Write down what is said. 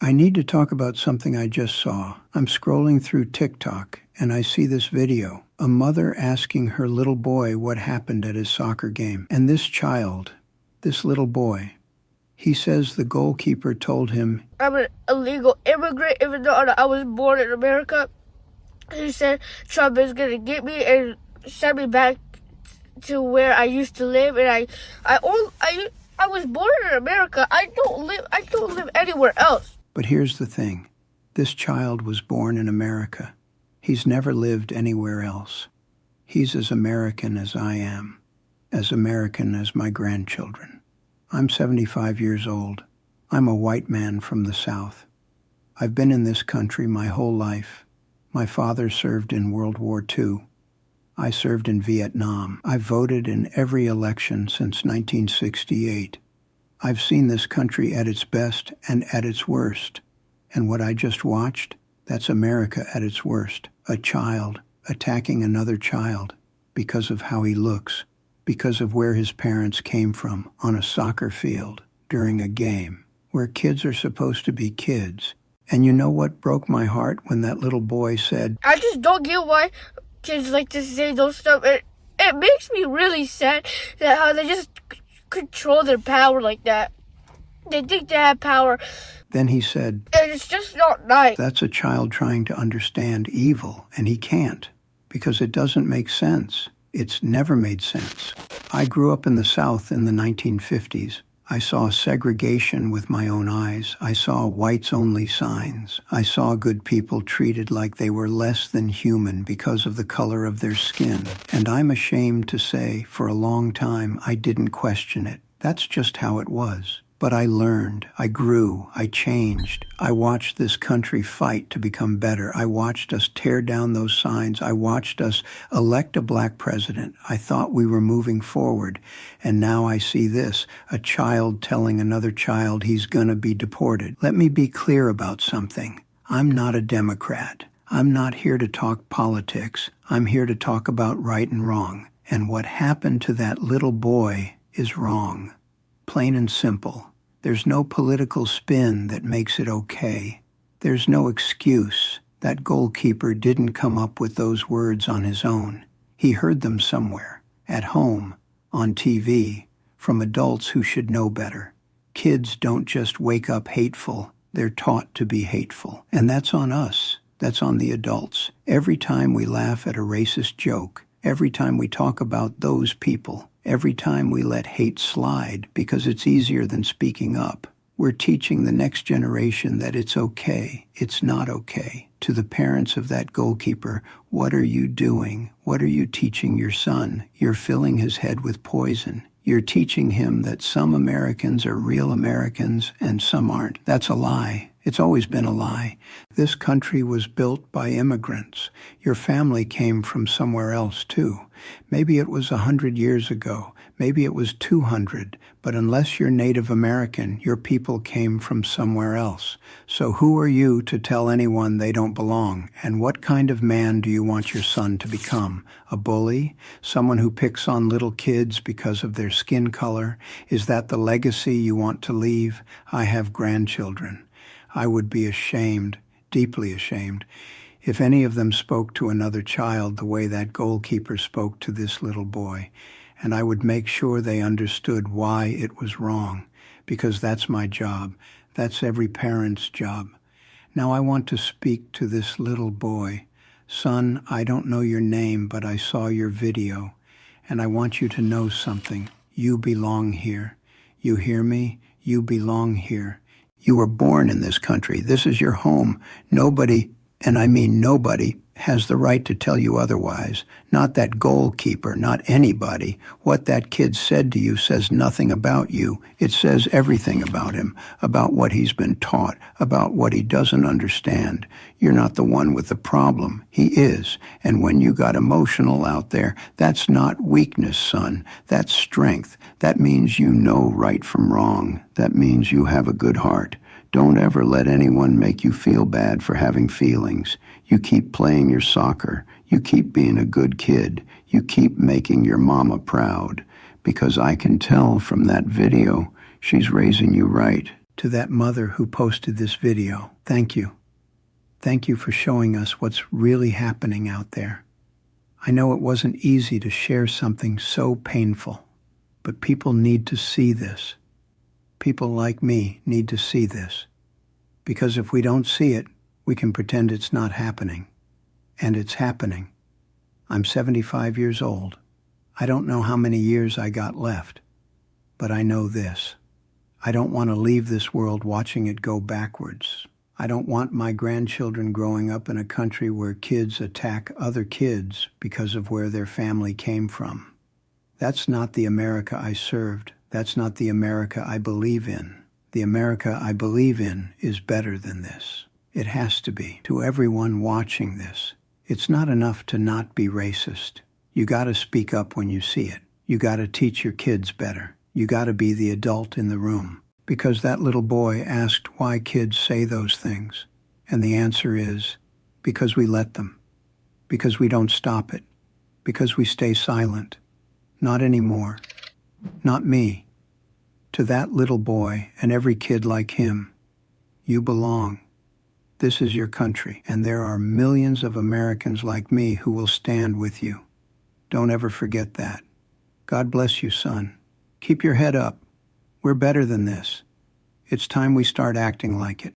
I need to talk about something I just saw. I'm scrolling through TikTok and I see this video. A mother asking her little boy what happened at his soccer game. And this child, this little boy, he says the goalkeeper told him, "I'm an illegal immigrant, even though I was born in America." He said Trump is going to get me and send me back to where I used to live. And I was born in America. I don't live anywhere else. But here's the thing. This child was born in America. He's never lived anywhere else. He's as American as I am, as American as my grandchildren. I'm 75 years old. I'm a white man from the South. I've been in this country my whole life. My father served in World War II. I served in Vietnam. I've voted in every election since 1968. I've seen this country at its best and at its worst. And what I just watched, that's America at its worst. A child attacking another child because of how he looks, because of where his parents came from on a soccer field during a game where kids are supposed to be kids. And you know what broke my heart when that little boy said, "I just don't get why kids like to say those stuff." It makes me really sad that how they just control their power like that. They think they have power. Then he said, and it's just not nice. That's a child trying to understand evil, and he can't, because it doesn't make sense. It's never made sense. I grew up in the South in the 1950s. I saw segregation with my own eyes. I saw whites-only signs. I saw good people treated like they were less than human because of the color of their skin. And I'm ashamed to say, for a long time, I didn't question it. That's just how it was. But I learned, I grew, I changed. I watched this country fight to become better. I watched us tear down those signs. I watched us elect a black president. I thought we were moving forward. And now I see this, a child telling another child he's gonna be deported. Let me be clear about something. I'm not a Democrat. I'm not here to talk politics. I'm here to talk about right and wrong. And what happened to that little boy is wrong. Plain and simple. There's no political spin that makes it okay. There's no excuse. That goalkeeper didn't come up with those words on his own. He heard them somewhere, at home, on TV, from adults who should know better. Kids don't just wake up hateful. They're taught to be hateful. And that's on us. That's on the adults. Every time we laugh at a racist joke, every time we talk about those people, every time we let hate slide because it's easier than speaking up, we're teaching the next generation that it's okay, it's not okay. To the parents of that goalkeeper, what are you doing? What are you teaching your son? You're filling his head with poison. You're teaching him that some Americans are real Americans and some aren't. That's a lie. It's always been a lie. This country was built by immigrants. Your family came from somewhere else, too. Maybe it was 100 years ago. Maybe it was 200. But unless you're Native American, your people came from somewhere else. So who are you to tell anyone they don't belong? And what kind of man do you want your son to become? A bully? Someone who picks on little kids because of their skin color? Is that the legacy you want to leave? I have grandchildren. I would be ashamed, deeply ashamed, if any of them spoke to another child the way that goalkeeper spoke to this little boy. And I would make sure they understood why it was wrong, because that's my job. That's every parent's job. Now I want to speak to this little boy. Son, I don't know your name, but I saw your video, and I want you to know something. You belong here. You hear me? You belong here. You were born in this country. This is your home. Nobody, and I mean nobody, has the right to tell you otherwise. Not that goalkeeper, not anybody. What that kid said to you says nothing about you. It says everything about him, about what he's been taught, about what he doesn't understand. You're not the one with the problem. He is. And when you got emotional out there, that's not weakness, son. That's strength. That means you know right from wrong. That means you have a good heart. Don't ever let anyone make you feel bad for having feelings. You keep playing your soccer. You keep being a good kid. You keep making your mama proud. Because I can tell from that video, she's raising you right. To that mother who posted this video, thank you. Thank you for showing us what's really happening out there. I know it wasn't easy to share something so painful, but people need to see this. People like me need to see this. Because if we don't see it, we can pretend it's not happening. And it's happening. I'm 75 years old. I don't know how many years I got left, but I know this. I don't want to leave this world watching it go backwards. I don't want my grandchildren growing up in a country where kids attack other kids because of where their family came from. That's not the America I served. That's not the America I believe in. The America I believe in is better than this. It has to be. To everyone watching this, it's not enough to not be racist. You gotta speak up when you see it. You gotta teach your kids better. You gotta be the adult in the room. Because that little boy asked why kids say those things. And the answer is, because we let them. Because we don't stop it. Because we stay silent. Not anymore. Not me. To that little boy and every kid like him, you belong. This is your country, and there are millions of Americans like me who will stand with you. Don't ever forget that. God bless you, son. Keep your head up. We're better than this. It's time we start acting like it.